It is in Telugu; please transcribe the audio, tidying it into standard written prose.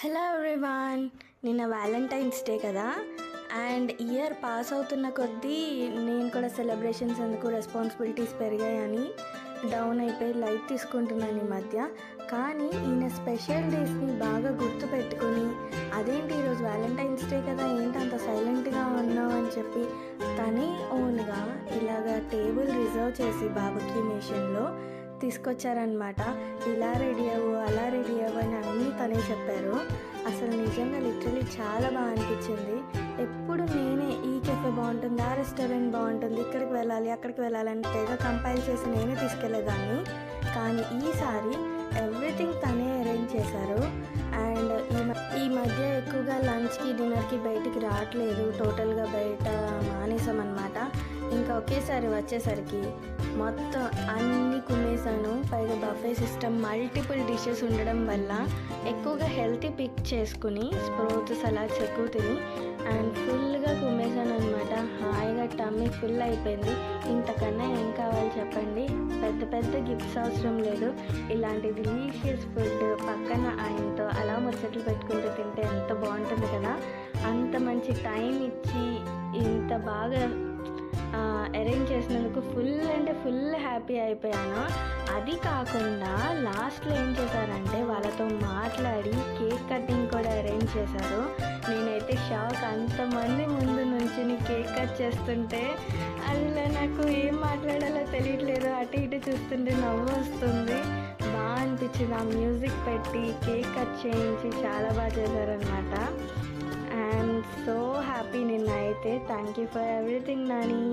హలో ఎవ్రీవాన్, నిన్న వ్యాలంటైన్స్ డే కదా. అండ్ ఇయర్ పాస్ అవుతున్న కొద్దీ నేను కూడా సెలబ్రేషన్స్ ఎందుకు రెస్పాన్సిబిలిటీస్ పెరిగాయని డౌన్ అయిపోయి లైట్ తీసుకుంటున్నాను ఈ మధ్య. కానీ ఈయన స్పెషల్ డేస్ని బాగా గుర్తు పెట్టుకుని అదేంటి ఈరోజు వ్యాలంటైన్స్ డే కదా, ఏంటి అంత సైలెంట్గా ఉన్నావు అని చెప్పి తనే ఓన్గా ఇలాగా టేబుల్ రిజర్వ్ చేసి బాబుకి నేషన్లో తీసుకొచ్చారనమాట. ఇలా రెడీ అవ్వు, అలా రెడీ అవ్వు అని అన్నీ తనే చెప్పారు. అసలు నిజంగా లిటరలీ చాలా బాగా అనిపించింది. ఎప్పుడు నేనే ఈ కెఫే బాగుంటుంది, ఆ రెస్టారెంట్ బాగుంటుంది, ఇక్కడికి వెళ్ళాలి అక్కడికి వెళ్ళాలని తెగ కంపైల్ చేసి నేనే తీసుకెళ్ళేదాన్ని. కానీ ఈసారి ఎవ్రీథింగ్ తనే అరేంజ్ చేశారు. అండ్ ఈ మధ్య ఎక్కువగా లంచ్కి డిన్నర్కి బయటికి రావట్లేదు, టోటల్గా బయట మానేసామన్నమాట. ఇంకా ఒకేసారి వచ్చేసరికి మొత్తం అన్నీ కుమ్మేశాను. పైగా బఫే సిస్టమ్, మల్టిపుల్ డిషెస్ ఉండడం వల్ల ఎక్కువగా హెల్తీ పిక్ చేసుకుని స్ప్రౌట్స్ సలాడ్స్ ఎక్కువ తిని అండ్ ఫుల్గా కుమ్మేశాను అనమాట. హాయిగా టమ్మీ ఫుల్ అయిపోయింది. ఇంతకన్నా ఏం కావాలి చెప్పండి. పెద్ద పెద్ద గిఫ్ట్స్ అవసరం లేదు. ఇలాంటి డిలీషియస్ ఫుడ్ పక్కన ఆయనతో అలా ముచ్చట్లు పెట్టుకుంటూ తింటే ఎంత బాగుంటుంది కదా. అంత మంచి టైం ఇచ్చి ఇంత బాగా అరేంజ్ చేసినందుకు ఫుల్ హ్యాపీ అయిపోయాను. అది కాకుండా లాస్ట్లో ఏం చేశారంటే వాళ్ళతో మాట్లాడి కేక్ కటింగ్ కూడా అరేంజ్ చేశారు. నేనైతే షాక్. అంతమంది ముందు నుంచి కేక్ కట్ చేస్తుంటే అసలు నాకు ఏం మాట్లాడాలో తెలియట్లేదు. అటు ఇటు చూస్తుంటే నవ్వు వస్తుంది. బాగా అనిపించింది. ఆ మ్యూజిక్ పెట్టి కేక్ కట్ చేయించి చాలా బాగా చేశారనమాట. ఐఎమ్ సో హ్యాపీ నిన్న అయితే. Thank you for everything Nani.